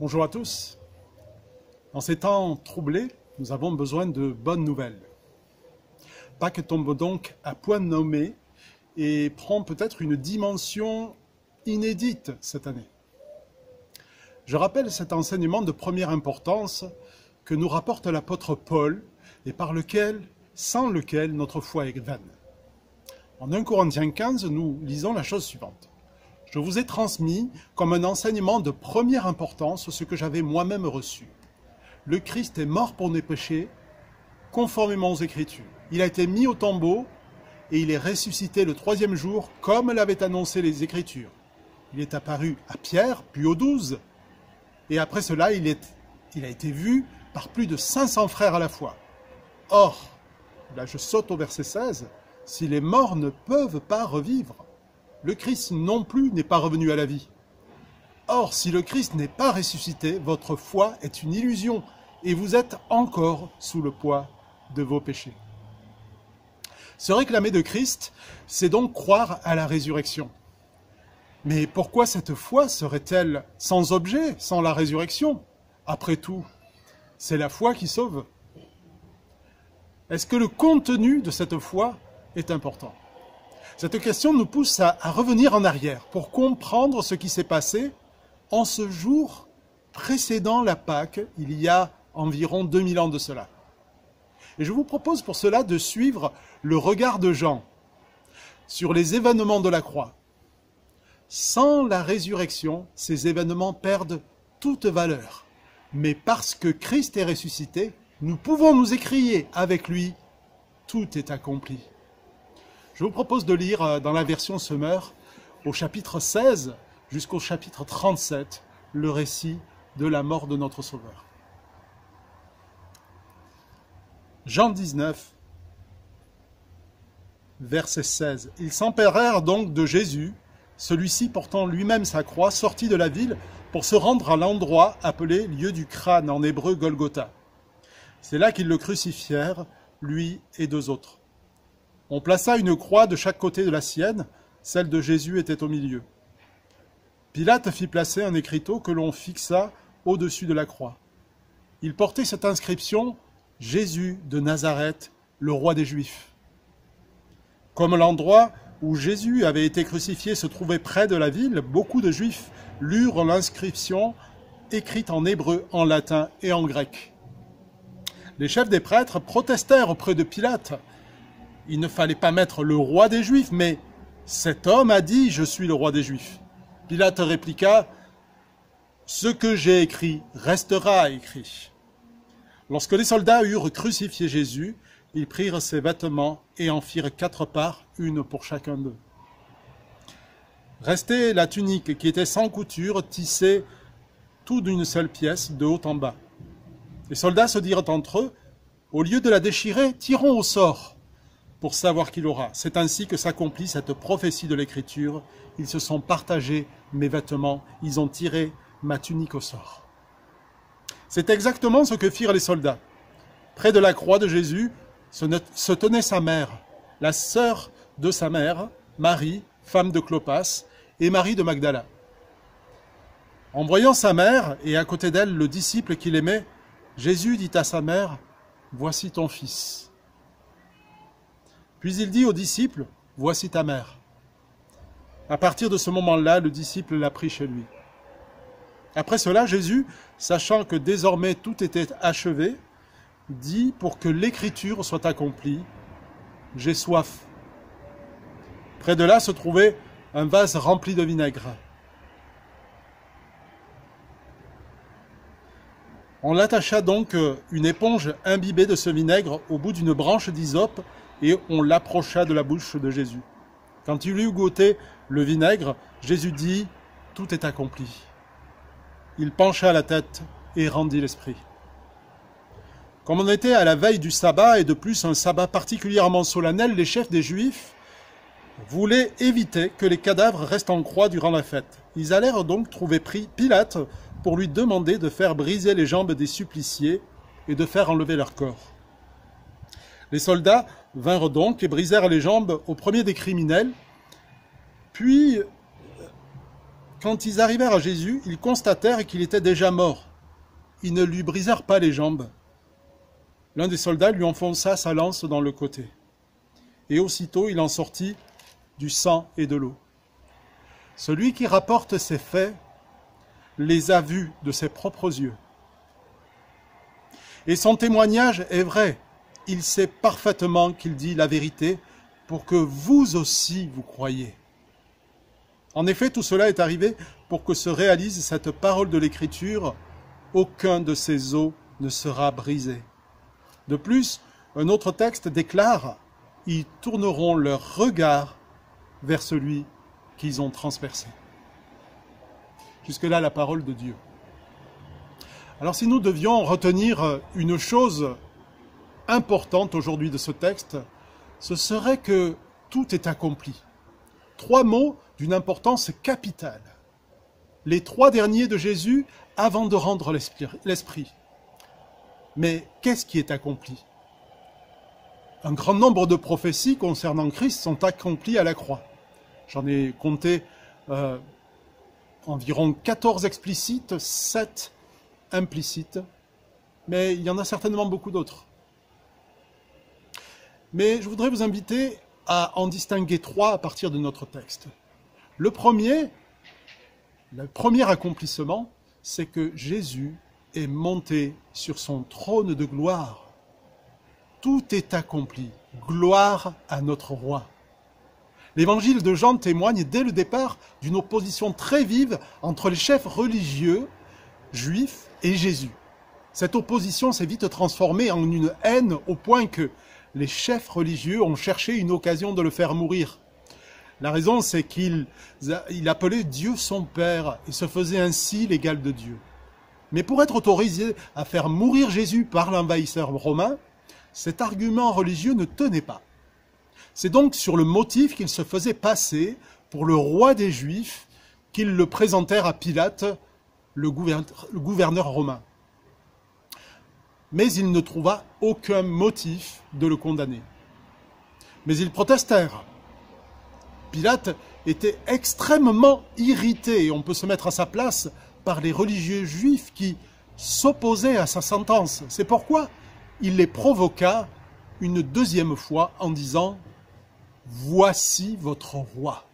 Bonjour à tous. Dans ces temps troublés, nous avons besoin de bonnes nouvelles. Pâques tombe donc à point nommé et prend peut-être une dimension inédite cette année. Je rappelle cet enseignement de première importance que nous rapporte l'apôtre Paul et sans lequel notre foi est vaine. En 1 Corinthiens 15, nous lisons la chose suivante. Je vous ai transmis comme un enseignement de première importance ce que j'avais moi-même reçu. Le Christ est mort pour nos péchés, conformément aux Écritures. Il a été mis au tombeau et il est ressuscité le 3e jour, comme l'avaient annoncé les Écritures. Il est apparu à Pierre, puis aux 12, et après cela, il a été vu par plus de 500 frères à la fois. Or, là je saute au verset 16, si les morts ne peuvent pas revivre, le Christ non plus n'est pas revenu à la vie. Or, si le Christ n'est pas ressuscité, votre foi est une illusion et vous êtes encore sous le poids de vos péchés. Se réclamer de Christ, c'est donc croire à la résurrection. Mais pourquoi cette foi serait-elle sans objet, sans la résurrection? Après tout, c'est la foi qui sauve. Est-ce que le contenu de cette foi est important? Cette question nous pousse à revenir en arrière pour comprendre ce qui s'est passé en ce jour précédant la Pâque, il y a environ 2000 ans de cela. Et je vous propose pour cela de suivre le regard de Jean sur les événements de la croix. Sans la résurrection, ces événements perdent toute valeur. Mais parce que Christ est ressuscité, nous pouvons nous écrier avec lui, tout est accompli. Je vous propose de lire dans la version Semeur, au chapitre 16 jusqu'au chapitre 37, le récit de la mort de notre Sauveur. Jean 19, verset 16. Ils s'emparèrent donc de Jésus, celui-ci portant lui-même sa croix, sortit de la ville pour se rendre à l'endroit appelé lieu du crâne, en hébreu Golgotha. C'est là qu'ils le crucifièrent, lui et 2 autres. On plaça une croix de chaque côté de la sienne, celle de Jésus était au milieu. Pilate fit placer un écriteau que l'on fixa au-dessus de la croix. Il portait cette inscription « Jésus de Nazareth, le roi des Juifs ». Comme l'endroit où Jésus avait été crucifié se trouvait près de la ville, beaucoup de Juifs lurent l'inscription écrite en hébreu, en latin et en grec. Les chefs des prêtres protestèrent auprès de Pilate. Il ne fallait pas mettre le roi des Juifs, mais cet homme a dit « Je suis le roi des Juifs ». Pilate répliqua « Ce que j'ai écrit restera écrit ». Lorsque les soldats eurent crucifié Jésus, ils prirent ses vêtements et en firent 4 parts, une pour chacun d'eux. Restait la tunique qui était sans couture, tissée tout d'une seule pièce, de haut en bas. Les soldats se dirent entre eux « Au lieu de la déchirer, tirons au sort » pour savoir qui l'aura. C'est ainsi que s'accomplit cette prophétie de l'Écriture. Ils se sont partagés mes vêtements, ils ont tiré ma tunique au sort. C'est exactement ce que firent les soldats. Près de la croix de Jésus se tenait sa mère, la sœur de sa mère, Marie, femme de Clopas, et Marie de Magdala. En voyant sa mère, et à côté d'elle le disciple qu'il aimait, Jésus dit à sa mère, « Voici ton fils ». Puis il dit au disciple, « Voici ta mère ». À partir de ce moment-là, le disciple l'a pris chez lui. Après cela, Jésus, sachant que désormais tout était achevé, dit pour que l'écriture soit accomplie, « J'ai soif ». Près de là se trouvait un vase rempli de vinaigre. On l'attacha donc une éponge imbibée de ce vinaigre au bout d'une branche d'hysope et on l'approcha de la bouche de Jésus. Quand il eut goûté le vinaigre, Jésus dit « Tout est accompli ». Il pencha la tête et rendit l'esprit. Comme on était à la veille du sabbat, et de plus un sabbat particulièrement solennel, les chefs des Juifs voulaient éviter que les cadavres restent en croix durant la fête. Ils allèrent donc trouver Pilate pour lui demander de faire briser les jambes des suppliciés et de faire enlever leur corps. Les soldats vinrent donc et brisèrent les jambes au premier des criminels, puis Quand ils arrivèrent à Jésus, ils constatèrent qu'il était déjà mort. Ils ne lui brisèrent pas les jambes. L'un des soldats lui enfonça sa lance dans le côté. Et aussitôt il en sortit du sang et de l'eau. Celui qui rapporte ces faits les a vus de ses propres yeux. Et son témoignage est vrai. Il sait parfaitement qu'il dit la vérité pour que vous aussi vous croyiez. En effet, tout cela est arrivé pour que se réalise cette parole de l'Écriture. Aucun de ces os ne sera brisé. De plus, un autre texte déclare « Ils tourneront leur regard vers celui qu'ils ont transpercé. » Jusque-là, la parole de Dieu. Alors si nous devions retenir une chose importante aujourd'hui de ce texte, ce serait que tout est accompli. 3 mots d'une importance capitale. Les 3 derniers de Jésus avant de rendre l'Esprit. Mais qu'est-ce qui est accompli? Un grand nombre de prophéties concernant Christ sont accomplies à la croix. J'en ai compté environ 14 explicites, 7 implicites, mais il y en a certainement beaucoup d'autres. Mais je voudrais vous inviter à en distinguer 3 à partir de notre texte. Le premier accomplissement, c'est que Jésus est monté sur son trône de gloire. Tout est accompli. Gloire à notre roi. L'évangile de Jean témoigne dès le départ d'une opposition très vive entre les chefs religieux juifs et Jésus. Cette opposition s'est vite transformée en une haine au point que les chefs religieux ont cherché une occasion de le faire mourir. La raison, c'est qu'il appelait Dieu son Père et se faisait ainsi l'égal de Dieu. Mais pour être autorisé à faire mourir Jésus par l'envahisseur romain, cet argument religieux ne tenait pas. C'est donc sur le motif qu'il se faisait passer pour le roi des Juifs qu'ils le présentèrent à Pilate, le gouverneur romain. Mais il ne trouva aucun motif de le condamner. Mais ils protestèrent. Pilate était extrêmement irrité, et on peut se mettre à sa place, par les religieux juifs qui s'opposaient à sa sentence. C'est pourquoi il les provoqua une deuxième fois en disant « Voici votre roi ».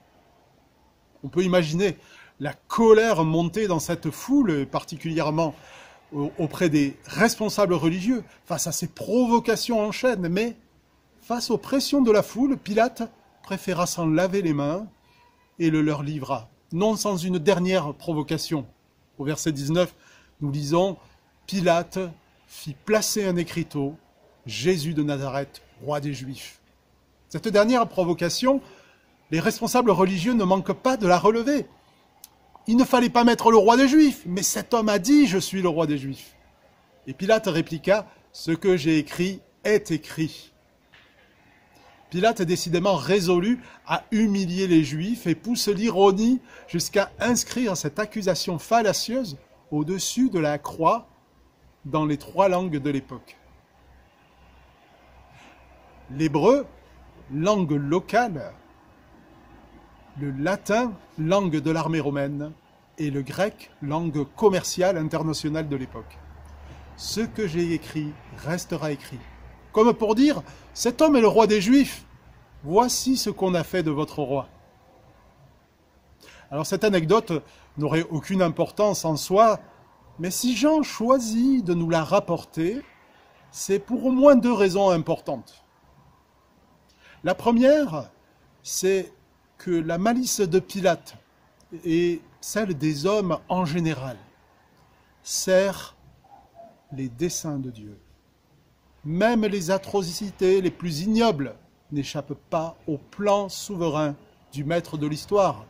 On peut imaginer la colère montée dans cette foule, particulièrement auprès des responsables religieux, face à ces provocations en chaîne. Mais face aux pressions de la foule, Pilate préféra s'en laver les mains et le leur livra, non sans une dernière provocation. Au verset 19, nous lisons « Pilate fit placer un écriteau, Jésus de Nazareth, roi des Juifs ». Cette dernière provocation, les responsables religieux ne manquent pas de la relever. Il ne fallait pas mettre le roi des Juifs, mais cet homme a dit « Je suis le roi des Juifs ». Et Pilate répliqua « Ce que j'ai écrit est écrit ». Pilate est décidément résolu à humilier les Juifs et pousse l'ironie jusqu'à inscrire cette accusation fallacieuse au-dessus de la croix dans les 3 langues de l'époque. L'hébreu, langue locale, le latin, langue de l'armée romaine, et le grec, langue commerciale internationale de l'époque. Ce que j'ai écrit restera écrit. Comme pour dire, cet homme est le roi des Juifs, voici ce qu'on a fait de votre roi. Alors cette anecdote n'aurait aucune importance en soi, mais si Jean choisit de nous la rapporter, c'est pour au moins 2 raisons importantes. La première, c'est que la malice de Pilate et celle des hommes en général sert les desseins de Dieu. Même les atrocités les plus ignobles n'échappent pas au plan souverain du maître de l'histoire,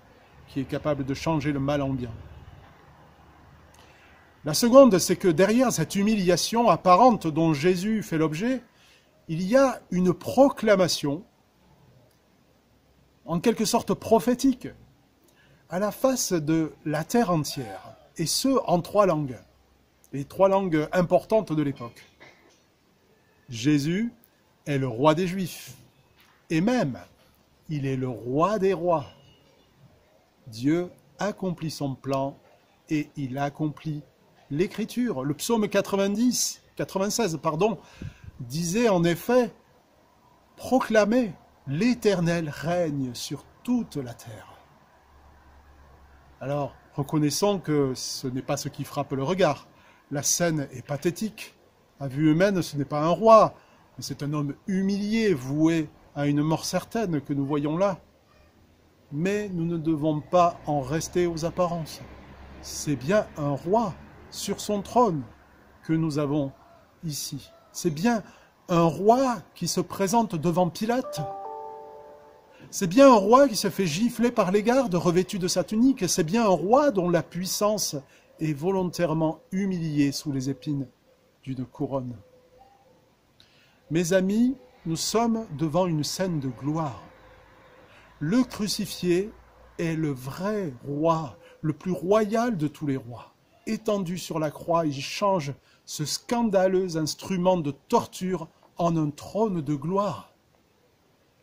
qui est capable de changer le mal en bien. La seconde, c'est que derrière cette humiliation apparente dont Jésus fait l'objet, il y a une proclamation, en quelque sorte prophétique, à la face de la terre entière, et ce, en 3 langues, les 3 langues importantes de l'époque. Jésus est le roi des Juifs, et même, il est le roi des rois. Dieu accomplit son plan et il accomplit l'écriture. Le psaume 96, disait en effet, proclamez, l'Éternel règne sur toute la terre. Alors, reconnaissons que ce n'est pas ce qui frappe le regard. La scène est pathétique. À vue humaine, ce n'est pas un roi, mais c'est un homme humilié, voué à une mort certaine que nous voyons là. Mais nous ne devons pas en rester aux apparences. C'est bien un roi sur son trône que nous avons ici. C'est bien un roi qui se présente devant Pilate. C'est bien un roi qui se fait gifler par les gardes revêtu de sa tunique. C'est bien un roi dont la puissance est volontairement humiliée sous les épines d'une couronne. Mes amis, nous sommes devant une scène de gloire. Le crucifié est le vrai roi, le plus royal de tous les rois. Étendu sur la croix, il change ce scandaleux instrument de torture en un trône de gloire.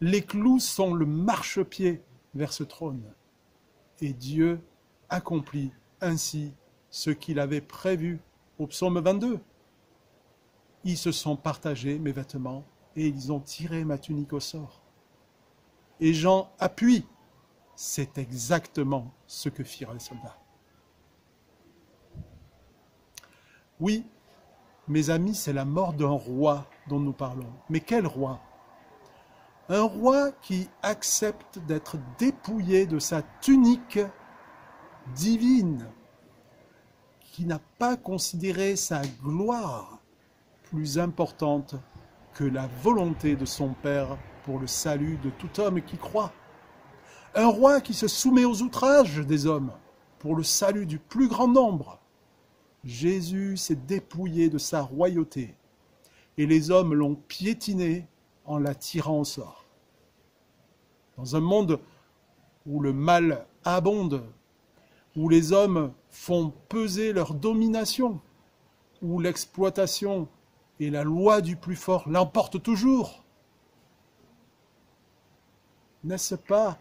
Les clous sont le marchepied vers ce trône. Et Dieu accomplit ainsi ce qu'il avait prévu au psaume 22. Ils se sont partagés mes vêtements et ils ont tiré ma tunique au sort. Et Jean appuie. C'est exactement ce que firent les soldats. Oui, mes amis, c'est la mort d'un roi dont nous parlons. Mais quel roi? Un roi qui accepte d'être dépouillé de sa tunique divine, qui n'a pas considéré sa gloire plus importante que la volonté de son Père pour le salut de tout homme qui croit. Un roi qui se soumet aux outrages des hommes pour le salut du plus grand nombre. Jésus s'est dépouillé de sa royauté et les hommes l'ont piétiné en la tirant au sort. Dans un monde où le mal abonde, où les hommes font peser leur domination, où l'exploitation et la loi du plus fort l'emportent toujours, n'est-ce pas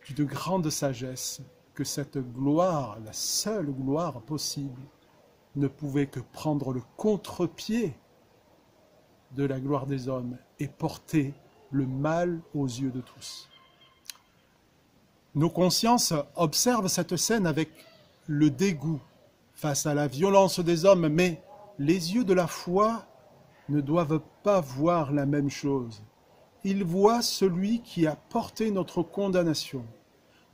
d'une grande sagesse que cette gloire, la seule gloire possible, ne pouvait que prendre le contre-pied de la gloire des hommes et porter le mal aux yeux de tous. Nos consciences observent cette scène avec le dégoût face à la violence des hommes, mais les yeux de la foi ne doivent pas voir la même chose. Ils voient celui qui a porté notre condamnation.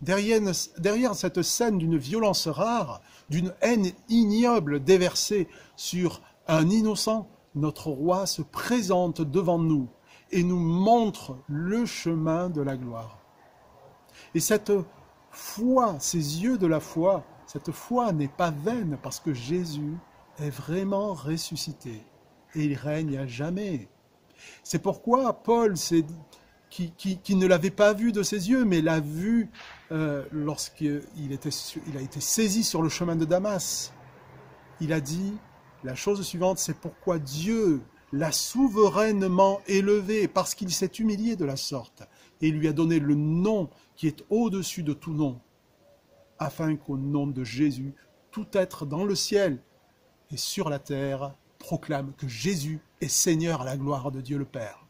Derrière cette scène d'une violence rare, d'une haine ignoble déversée sur un innocent, notre roi se présente devant nous et nous montre le chemin de la gloire. Et cette foi, ces yeux de la foi, cette foi n'est pas vaine parce que Jésus est vraiment ressuscité et il règne à jamais. C'est pourquoi Paul, qui ne l'avait pas vu de ses yeux, mais l'a vu lorsqu'il a été saisi sur le chemin de Damas, il a dit la chose suivante, c'est pourquoi Dieu l'a souverainement élevé, parce qu'il s'est humilié de la sorte, et lui a donné le nom qui est au-dessus de tout nom, afin qu'au nom de Jésus, tout être dans le ciel et sur la terre proclame que Jésus est Seigneur à la gloire de Dieu le Père.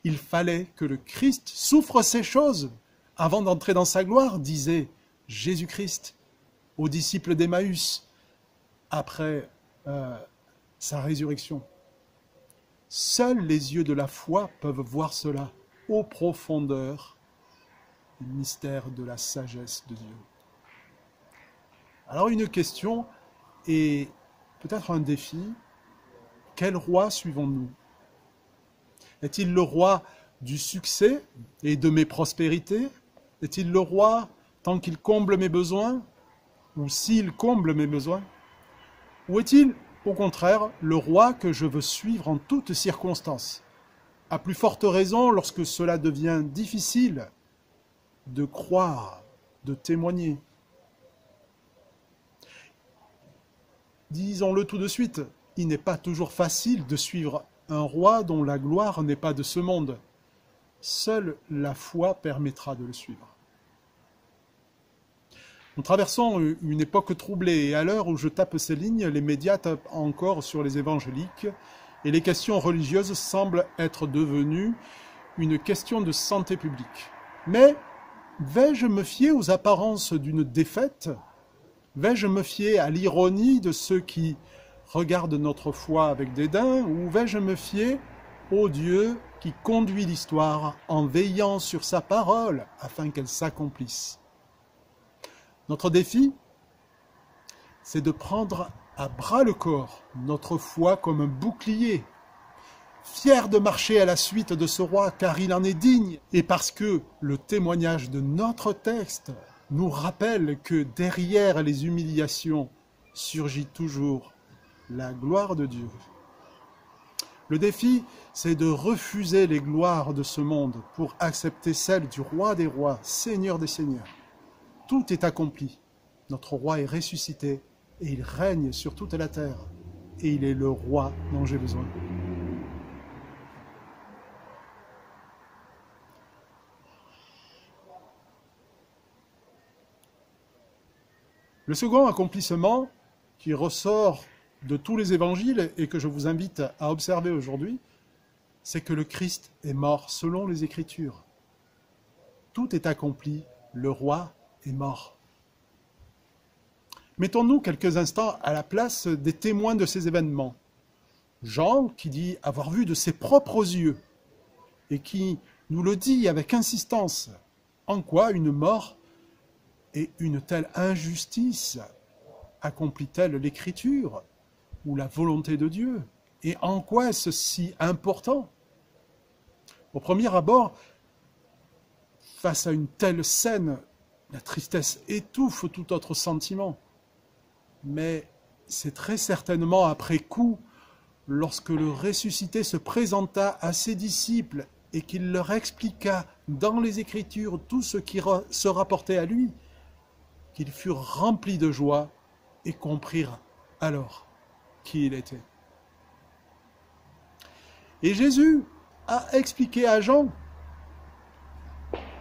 Il fallait que le Christ souffre ces choses avant d'entrer dans sa gloire, disait Jésus-Christ aux disciples d'Emmaüs après sa résurrection. Seuls les yeux de la foi peuvent voir cela aux profondeurs du mystère de la sagesse de Dieu. Alors une question et peut-être un défi, quel roi suivons-nous? Est-il le roi du succès et de mes prospérités? Est-il le roi tant qu'il comble mes besoins ou s'il comble mes besoins? Ou est-il au contraire le roi que je veux suivre en toutes circonstances? À plus forte raison lorsque cela devient difficile de croire, de témoigner. Disons-le tout de suite, il n'est pas toujours facile de suivre un roi dont la gloire n'est pas de ce monde. Seule la foi permettra de le suivre. Nous traversons une époque troublée et à l'heure où je tape ces lignes, les médias tapent encore sur les évangéliques et les questions religieuses semblent être devenues une question de santé publique. Mais vais-je me fier aux apparences d'une défaite? Vais-je me fier à l'ironie de ceux qui regardent notre foi avec dédain ou vais-je me fier au Dieu qui conduit l'histoire en veillant sur sa parole afin qu'elle s'accomplisse? Notre défi, c'est de prendre à bras le corps notre foi comme un bouclier, fier de marcher à la suite de ce roi car il en est digne et parce que le témoignage de notre texte nous rappelle que derrière les humiliations surgit toujours la gloire de Dieu. Le défi, c'est de refuser les gloires de ce monde pour accepter celles du roi des rois, Seigneur des seigneurs. Tout est accompli. Notre roi est ressuscité et il règne sur toute la terre. Et il est le roi dont j'ai besoin. Le second accomplissement qui ressort de tous les évangiles et que je vous invite à observer aujourd'hui, c'est que le Christ est mort selon les Écritures. Tout est accompli, le roi est mort. Mettons-nous quelques instants à la place des témoins de ces événements. Jean, qui dit avoir vu de ses propres yeux et qui nous le dit avec insistance, en quoi une mort et une telle injustice accomplit-elle l'Écriture ou la volonté de Dieu? Et en quoi est-ce si important? Au premier abord, face à une telle scène, la tristesse étouffe tout autre sentiment. Mais c'est très certainement après coup, lorsque le ressuscité se présenta à ses disciples et qu'il leur expliqua dans les Écritures tout ce qui se rapportait à lui, qu'ils furent remplis de joie et comprirent alors qui il était. Et Jésus a expliqué à Jean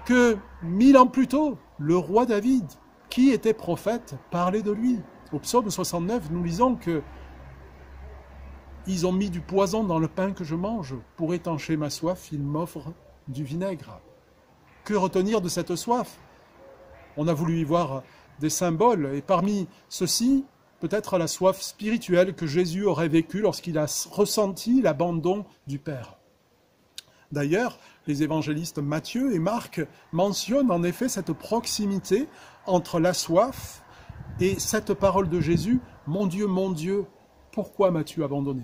que 1000 ans plus tôt, le roi David, qui était prophète, parlait de lui. Au psaume 69, nous lisons que ils ont mis du poison dans le pain que je mange. Pour étancher ma soif, ils m'offrent du vinaigre. Que retenir de cette soif? On a voulu y voir des symboles, et parmi ceux-ci, peut-être la soif spirituelle que Jésus aurait vécue lorsqu'il a ressenti l'abandon du Père. D'ailleurs, les évangélistes Matthieu et Marc mentionnent en effet cette proximité entre la soif et cette parole de Jésus, « Mon Dieu, pourquoi m'as-tu abandonné ?»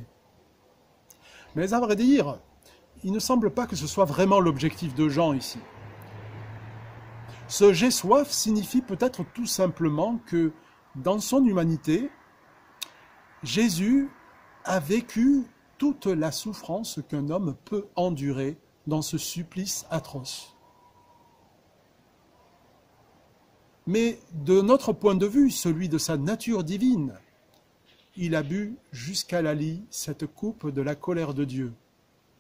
Mais à vrai dire, il ne semble pas que ce soit vraiment l'objectif de Jean ici. Ce « j'ai soif » signifie peut-être tout simplement que dans son humanité, Jésus a vécu toute la souffrance qu'un homme peut endurer dans ce supplice atroce. Mais de notre point de vue, celui de sa nature divine, il a bu jusqu'à la lie cette coupe de la colère de Dieu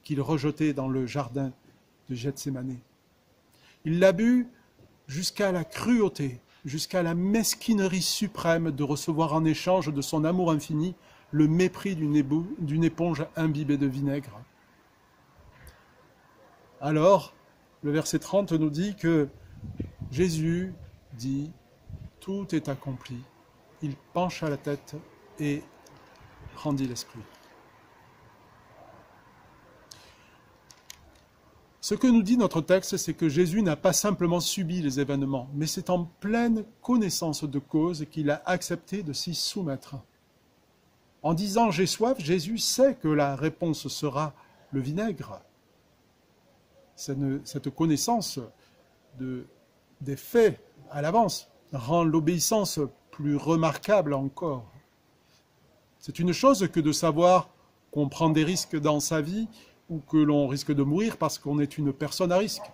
qu'il rejetait dans le jardin de Gethsémani. Il l'a bu jusqu'à la cruauté, jusqu'à la mesquinerie suprême de recevoir en échange de son amour infini le mépris d'une éponge imbibée de vinaigre. Alors, le verset 30 nous dit que Jésus dit « Tout est accompli ». Il pencha la tête et rendit l'esprit. Ce que nous dit notre texte, c'est que Jésus n'a pas simplement subi les événements, mais c'est en pleine connaissance de cause qu'il a accepté de s'y soumettre. En disant « j'ai soif », Jésus sait que la réponse sera le vinaigre. Cette connaissance des faits à l'avance rend l'obéissance plus remarquable encore. C'est une chose que de savoir qu'on prend des risques dans sa vie ou que l'on risque de mourir parce qu'on est une personne à risque.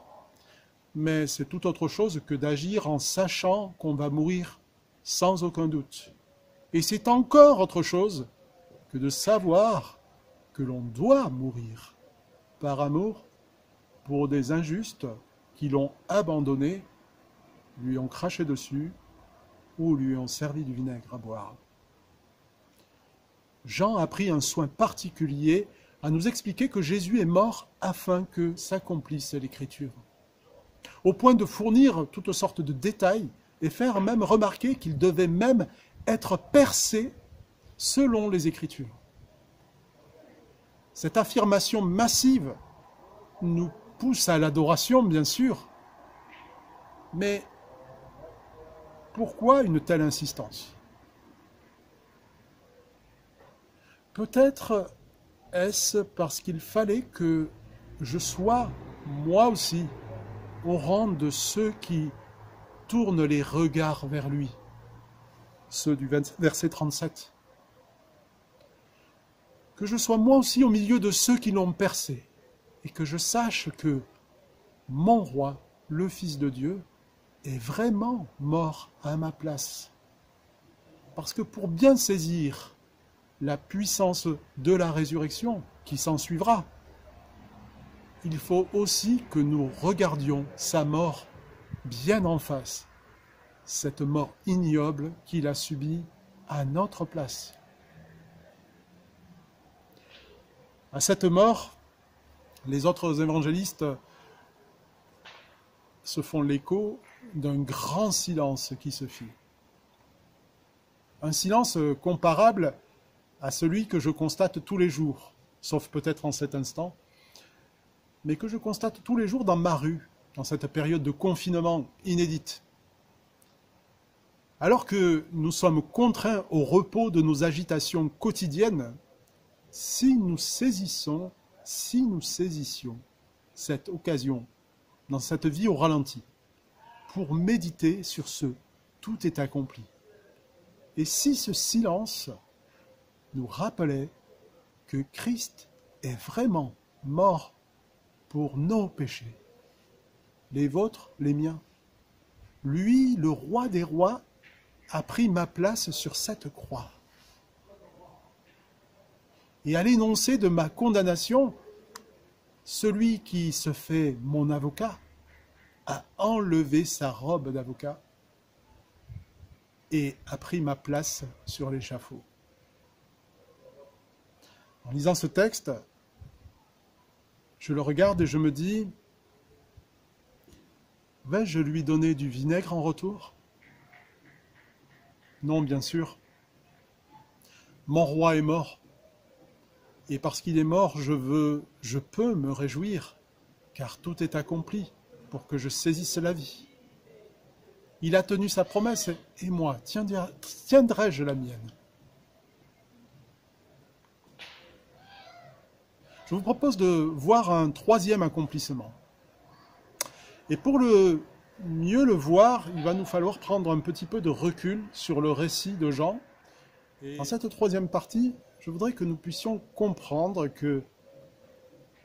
Mais c'est tout autre chose que d'agir en sachant qu'on va mourir sans aucun doute. Et c'est encore autre chose que de savoir que l'on doit mourir par amour pour des injustes qui l'ont abandonné, lui ont craché dessus ou lui ont servi du vinaigre à boire. Jean a pris un soin particulier à nous expliquer que Jésus est mort afin que s'accomplisse l'Écriture, au point de fournir toutes sortes de détails et faire même remarquer qu'il devait même être percé selon les Écritures. Cette affirmation massive nous pousse à l'adoration, bien sûr, mais pourquoi une telle insistance? Peut-être est-ce parce qu'il fallait que je sois, moi aussi, au rang de ceux qui tournent les regards vers lui, ceux du verset 37. Que je sois moi aussi au milieu de ceux qui l'ont percé, et que je sache que mon roi, le Fils de Dieu, est vraiment mort à ma place. Parce que pour bien saisir la puissance de la résurrection qui s'en suivra, il faut aussi que nous regardions sa mort bien en face, cette mort ignoble qu'il a subie à notre place. À cette mort, les autres évangélistes se font l'écho d'un grand silence qui se fit. Un silence comparable à celui que je constate tous les jours, sauf peut-être en cet instant, mais que je constate tous les jours dans ma rue, dans cette période de confinement inédite. Alors que nous sommes contraints au repos de nos agitations quotidiennes, si nous saisissions cette occasion dans cette vie au ralenti, pour méditer sur ce « tout est accompli ». Et si ce silence nous rappelait que Christ est vraiment mort pour nos péchés, les vôtres, les miens. Lui, le roi des rois, a pris ma place sur cette croix. Et à l'énoncé de ma condamnation, celui qui se fait mon avocat a enlevé sa robe d'avocat et a pris ma place sur l'échafaud. En lisant ce texte, je le regarde et je me dis, vais-je lui donner du vinaigre en retour? Non, bien sûr. Mon roi est mort. Et parce qu'il est mort, je peux me réjouir, car tout est accompli pour que je saisisse la vie. Il a tenu sa promesse, et moi, tiendrai-je la mienne? Je vous propose de voir un troisième accomplissement. Et pour mieux le voir, il va nous falloir prendre un petit peu de recul sur le récit de Jean. Dans cette troisième partie, je voudrais que nous puissions comprendre que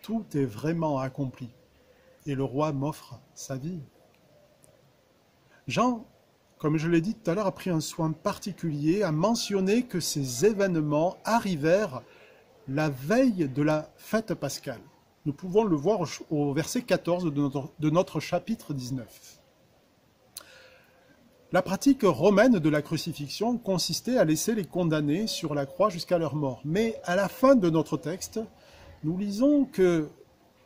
tout est vraiment accompli. Et le roi m'offre sa vie. Jean, comme je l'ai dit tout à l'heure, a pris un soin particulier à mentionner que ces événements arrivèrent la veille de la fête pascale. Nous pouvons le voir au verset 14 de notre chapitre 19. La pratique romaine de la crucifixion consistait à laisser les condamnés sur la croix jusqu'à leur mort. Mais à la fin de notre texte, nous lisons que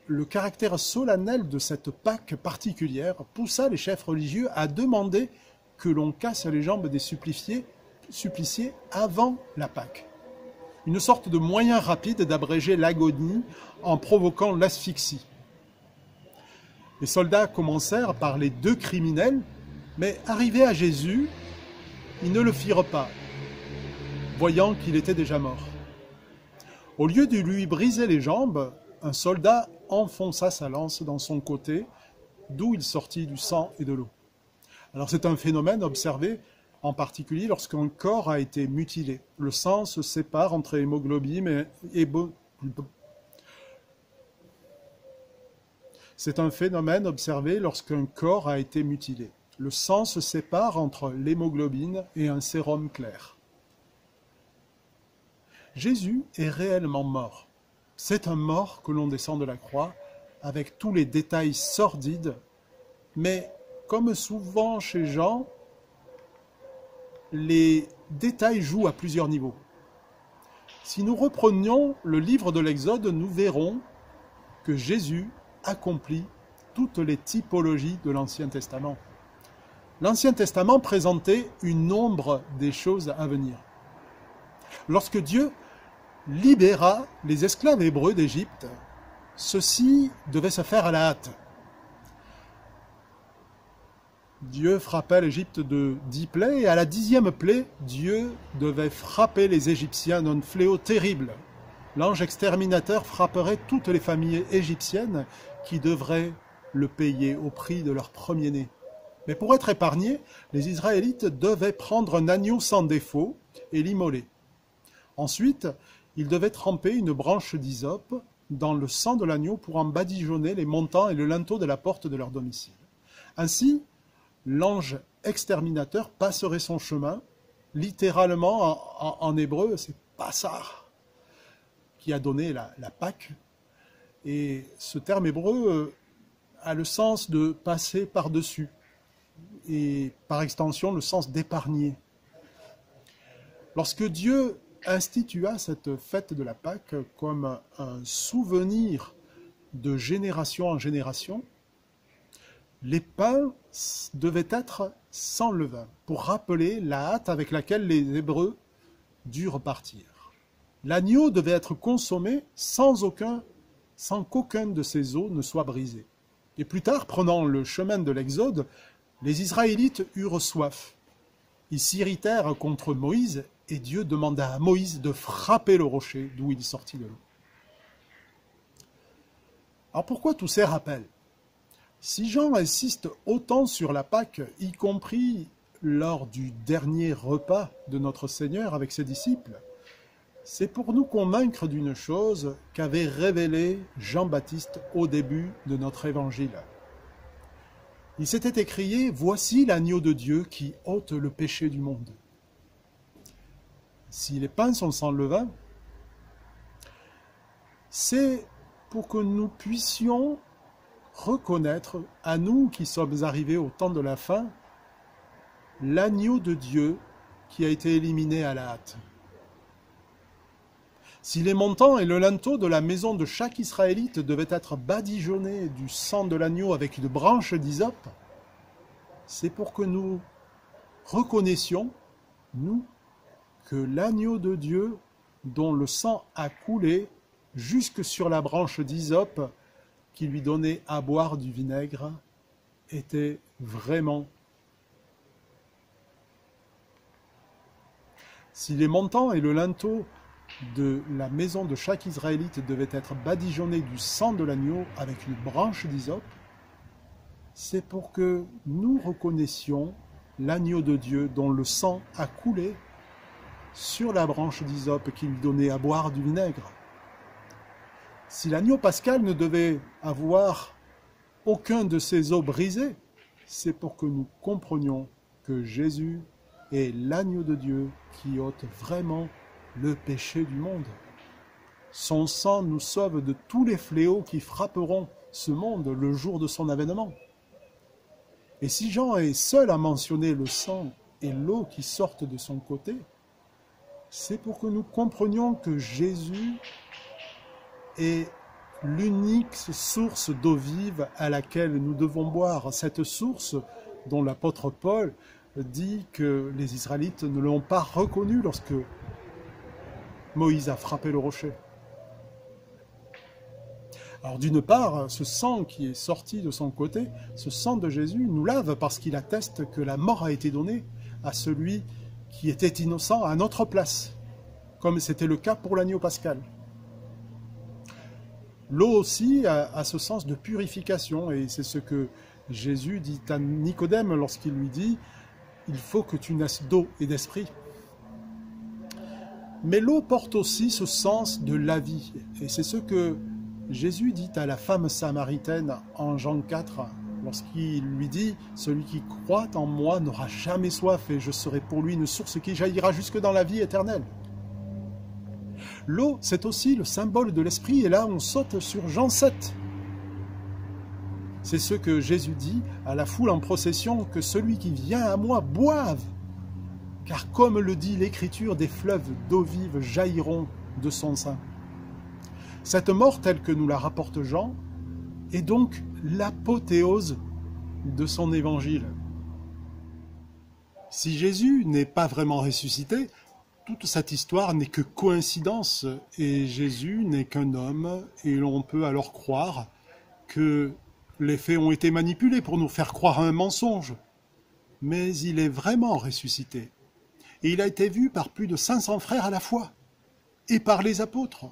le caractère solennel de cette Pâque particulière poussa les chefs religieux à demander que l'on casse les jambes des suppliciés avant la Pâque. Une sorte de moyen rapide d'abréger l'agonie en provoquant l'asphyxie. Les soldats commencèrent par les deux criminels, mais arrivés à Jésus, ils ne le firent pas, voyant qu'il était déjà mort. Au lieu de lui briser les jambes, un soldat enfonça sa lance dans son côté, d'où il sortit du sang et de l'eau. Alors c'est un phénomène observé en particulier lorsqu'un corps a été mutilé. Le sang se sépare entre hémoglobine et C'est un phénomène observé lorsqu'un corps a été mutilé. Le sang se sépare entre l'hémoglobine et un sérum clair. Jésus est réellement mort. C'est un mort que l'on descend de la croix avec tous les détails sordides, mais comme souvent chez Jean, les détails jouent à plusieurs niveaux. Si nous reprenions le livre de l'Exode, nous verrons que Jésus accomplit toutes les typologies de l'Ancien Testament. L'Ancien Testament présentait une ombre des choses à venir. Lorsque Dieu libéra les esclaves hébreux d'Égypte, ceci devait se faire à la hâte. Dieu frappait l'Égypte de 10 plaies, et à la 10e plaie, Dieu devait frapper les Égyptiens d'un fléau terrible. L'ange exterminateur frapperait toutes les familles égyptiennes qui devraient le payer au prix de leur premier-né. Mais pour être épargnés, les Israélites devaient prendre un agneau sans défaut et l'immoler. Ensuite, ils devaient tremper une branche d'hysope dans le sang de l'agneau pour en badigeonner les montants et le linteau de la porte de leur domicile. Ainsi, l'ange exterminateur passerait son chemin, littéralement en hébreu, c'est Passar, qui a donné la Pâque. Et ce terme hébreu a le sens de passer par-dessus, et par extension le sens d'épargner. Lorsque Dieu institua cette fête de la Pâque comme un souvenir de génération en génération, les pains devaient être sans levain, pour rappeler la hâte avec laquelle les Hébreux durent partir. L'agneau devait être consommé sans qu'aucun de ses os ne soit brisé. Et plus tard, prenant le chemin de l'Exode, les Israélites eurent soif. Ils s'irritèrent contre Moïse, et Dieu demanda à Moïse de frapper le rocher d'où il sortit de l'eau. Alors pourquoi tous ces rappels ? Si Jean insiste autant sur la Pâque, y compris lors du dernier repas de notre Seigneur avec ses disciples, c'est pour nous convaincre d'une chose qu'avait révélé Jean-Baptiste au début de notre évangile. Il s'était écrié « Voici l'agneau de Dieu qui ôte le péché du monde ». Si les pains sont sans levain, c'est pour que nous puissions reconnaître, à nous qui sommes arrivés au temps de la fin, l'agneau de Dieu qui a été éliminé à la hâte. Si les montants et le linteau de la maison de chaque Israélite devaient être badigeonnés du sang de l'agneau avec une branche d'hysope, c'est pour que nous reconnaissions, nous, que l'agneau de Dieu, dont le sang a coulé jusque sur la branche d'hysope, qui lui donnait à boire du vinaigre, était vraiment. Si les montants et le linteau de la maison de chaque Israélite devaient être badigeonnés du sang de l'agneau avec une branche d'hysope, c'est pour que nous reconnaissions l'agneau de Dieu dont le sang a coulé sur la branche d'hysope qui lui donnait à boire du vinaigre. Si l'agneau pascal ne devait avoir aucun de ses os brisés, c'est pour que nous comprenions que Jésus est l'agneau de Dieu qui ôte vraiment le péché du monde. Son sang nous sauve de tous les fléaux qui frapperont ce monde le jour de son avènement. Et si Jean est seul à mentionner le sang et l'eau qui sortent de son côté, c'est pour que nous comprenions que Jésus est l'unique source d'eau vive à laquelle nous devons boire. Cette source dont l'apôtre Paul dit que les Israélites ne l'ont pas reconnue lorsque Moïse a frappé le rocher. Alors d'une part, ce sang qui est sorti de son côté, ce sang de Jésus nous lave parce qu'il atteste que la mort a été donnée à celui qui était innocent à notre place, comme c'était le cas pour l'agneau pascal. L'eau aussi a ce sens de purification, et c'est ce que Jésus dit à Nicodème lorsqu'il lui dit « Il faut que tu naisses d'eau et d'esprit ». Mais l'eau porte aussi ce sens de la vie, et c'est ce que Jésus dit à la femme samaritaine en Jean 4, lorsqu'il lui dit « Celui qui croit en moi n'aura jamais soif, et je serai pour lui une source qui jaillira jusque dans la vie éternelle ». L'eau, c'est aussi le symbole de l'esprit, et là on saute sur Jean 7. C'est ce que Jésus dit à la foule en procession, que celui qui vient à moi boive, car comme le dit l'Écriture, des fleuves d'eau vive jailliront de son sein. Cette mort, telle que nous la rapporte Jean, est donc l'apothéose de son évangile. Si Jésus n'est pas vraiment ressuscité, toute cette histoire n'est que coïncidence, et Jésus n'est qu'un homme, et l'on peut alors croire que les faits ont été manipulés pour nous faire croire à un mensonge. Mais il est vraiment ressuscité. Et il a été vu par plus de 500 frères à la fois, et par les apôtres.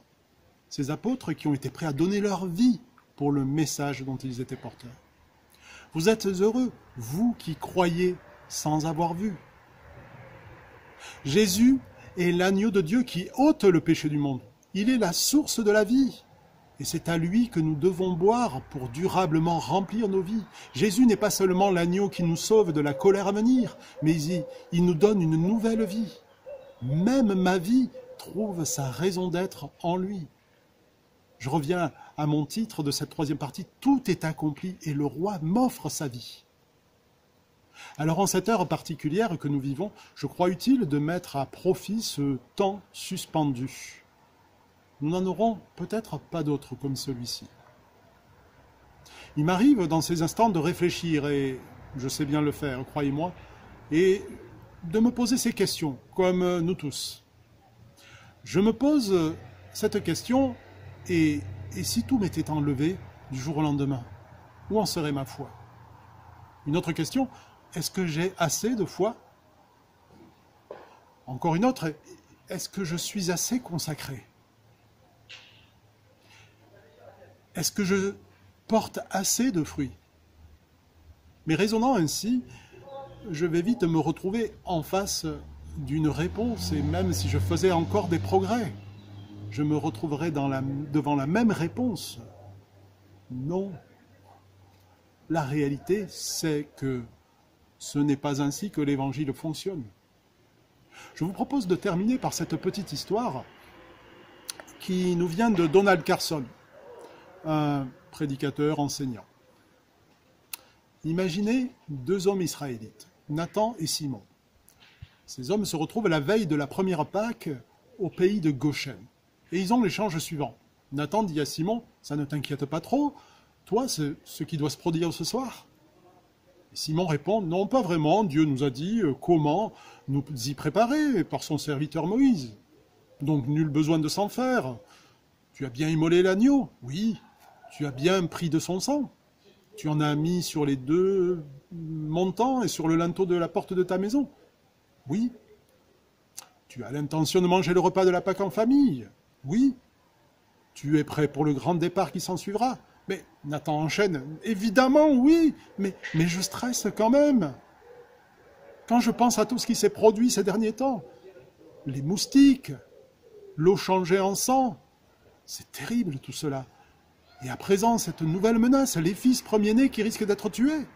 Ces apôtres qui ont été prêts à donner leur vie pour le message dont ils étaient porteurs. Vous êtes heureux, vous qui croyez sans avoir vu. Jésus est l'agneau de Dieu qui ôte le péché du monde. Il est la source de la vie. Et c'est à lui que nous devons boire pour durablement remplir nos vies. Jésus n'est pas seulement l'agneau qui nous sauve de la colère à venir, mais il nous donne une nouvelle vie. Même ma vie trouve sa raison d'être en lui. Je reviens à mon titre de cette troisième partie. Tout est accompli et le roi m'offre sa vie. Alors en cette heure particulière que nous vivons, je crois utile de mettre à profit ce temps suspendu. Nous n'en aurons peut-être pas d'autres comme celui-ci. Il m'arrive dans ces instants de réfléchir, et je sais bien le faire, croyez-moi, et de me poser ces questions, comme nous tous. Je me pose cette question, et si tout m'était enlevé du jour au lendemain, où en serait ma foi? Une autre question, est-ce que j'ai assez de foi? Encore une autre, est-ce que je suis assez consacré? Est-ce que je porte assez de fruits? Mais raisonnant ainsi, je vais vite me retrouver en face d'une réponse, et même si je faisais encore des progrès, je me retrouverai devant la même réponse. Non. La réalité, c'est que ce n'est pas ainsi que l'Évangile fonctionne. Je vous propose de terminer par cette petite histoire qui nous vient de Donald Carson, un prédicateur enseignant. Imaginez deux hommes israélites, Nathan et Simon. Ces hommes se retrouvent à la veille de la première Pâque au pays de Goshen. Et ils ont l'échange suivant. Nathan dit à Simon, ça ne t'inquiète pas trop, toi, c'est ce qui doit se produire ce soir. Et Simon répond, non, pas vraiment, Dieu nous a dit comment nous y préparer par son serviteur Moïse. Donc nul besoin de s'en faire. Tu as bien immolé l'agneau, oui. Tu as bien pris de son sang. Tu en as mis sur les deux montants et sur le linteau de la porte de ta maison. Oui. Tu as l'intention de manger le repas de la Pâque en famille. Oui. Tu es prêt pour le grand départ qui s'en suivra. Mais Nathan enchaîne. Évidemment, oui. Mais je stresse quand même. Quand je pense à tout ce qui s'est produit ces derniers temps, les moustiques, l'eau changée en sang, c'est terrible tout cela. Et à présent, cette nouvelle menace, les fils premiers-nés qui risquent d'être tués.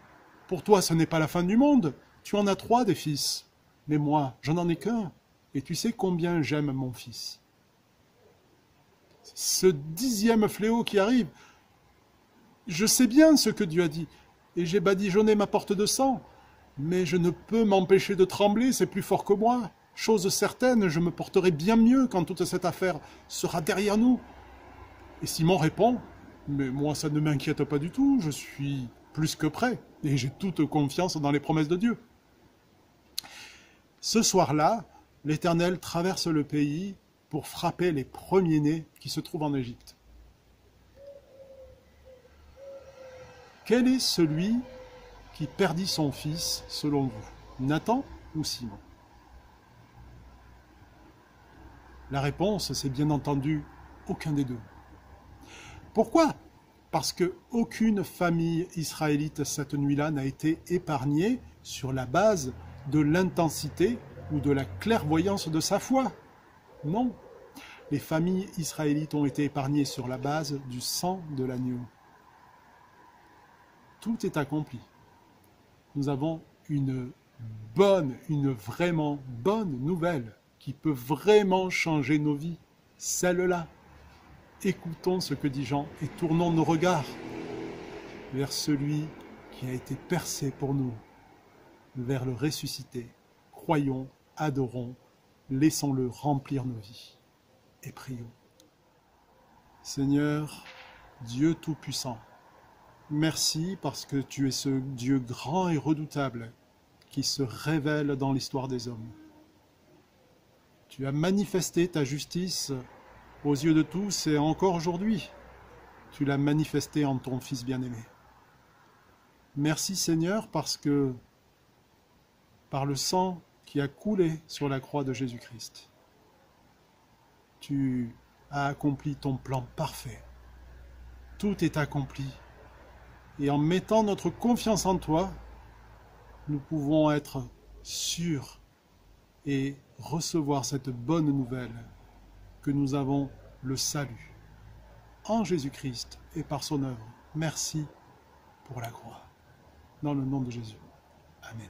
Pour toi, ce n'est pas la fin du monde. Tu en as 3 des fils. Mais moi, je n'en ai qu'un. Et tu sais combien j'aime mon fils. Ce 10e fléau qui arrive, je sais bien ce que Dieu a dit. Et j'ai badigeonné ma porte de sang. Mais je ne peux m'empêcher de trembler, c'est plus fort que moi. Chose certaine, je me porterai bien mieux quand toute cette affaire sera derrière nous. Et Simon répond, mais moi ça ne m'inquiète pas du tout, je suis plus que prêt, et j'ai toute confiance dans les promesses de Dieu. Ce soir-là, l'Éternel traverse le pays pour frapper les premiers-nés qui se trouvent en Égypte. Quel est celui qui perdit son fils, selon vous, Nathan ou Simon? La réponse, c'est bien entendu aucun des deux. Pourquoi? Parce qu'aucune famille israélite cette nuit-là n'a été épargnée sur la base de l'intensité ou de la clairvoyance de sa foi. Non. Les familles israélites ont été épargnées sur la base du sang de l'agneau. Tout est accompli. Nous avons une vraiment bonne nouvelle qui peut vraiment changer nos vies. Celle-là. Écoutons ce que dit Jean et tournons nos regards vers celui qui a été percé pour nous, vers le ressuscité. Croyons adorons, laissons-le remplir nos vies. Et prions. Seigneur, Dieu Tout-Puissant, merci parce que tu es ce Dieu grand et redoutable qui se révèle dans l'histoire des hommes. Tu as manifesté ta justice aux yeux de tous et encore aujourd'hui, tu l'as manifesté en ton Fils bien-aimé. Merci Seigneur parce que par le sang qui a coulé sur la croix de Jésus-Christ, tu as accompli ton plan parfait. Tout est accompli. Et en mettant notre confiance en toi, nous pouvons être sûrs et recevoir cette bonne nouvelle que nous avons le salut en Jésus-Christ et par son œuvre. Merci pour la croix. Dans le nom de Jésus. Amen.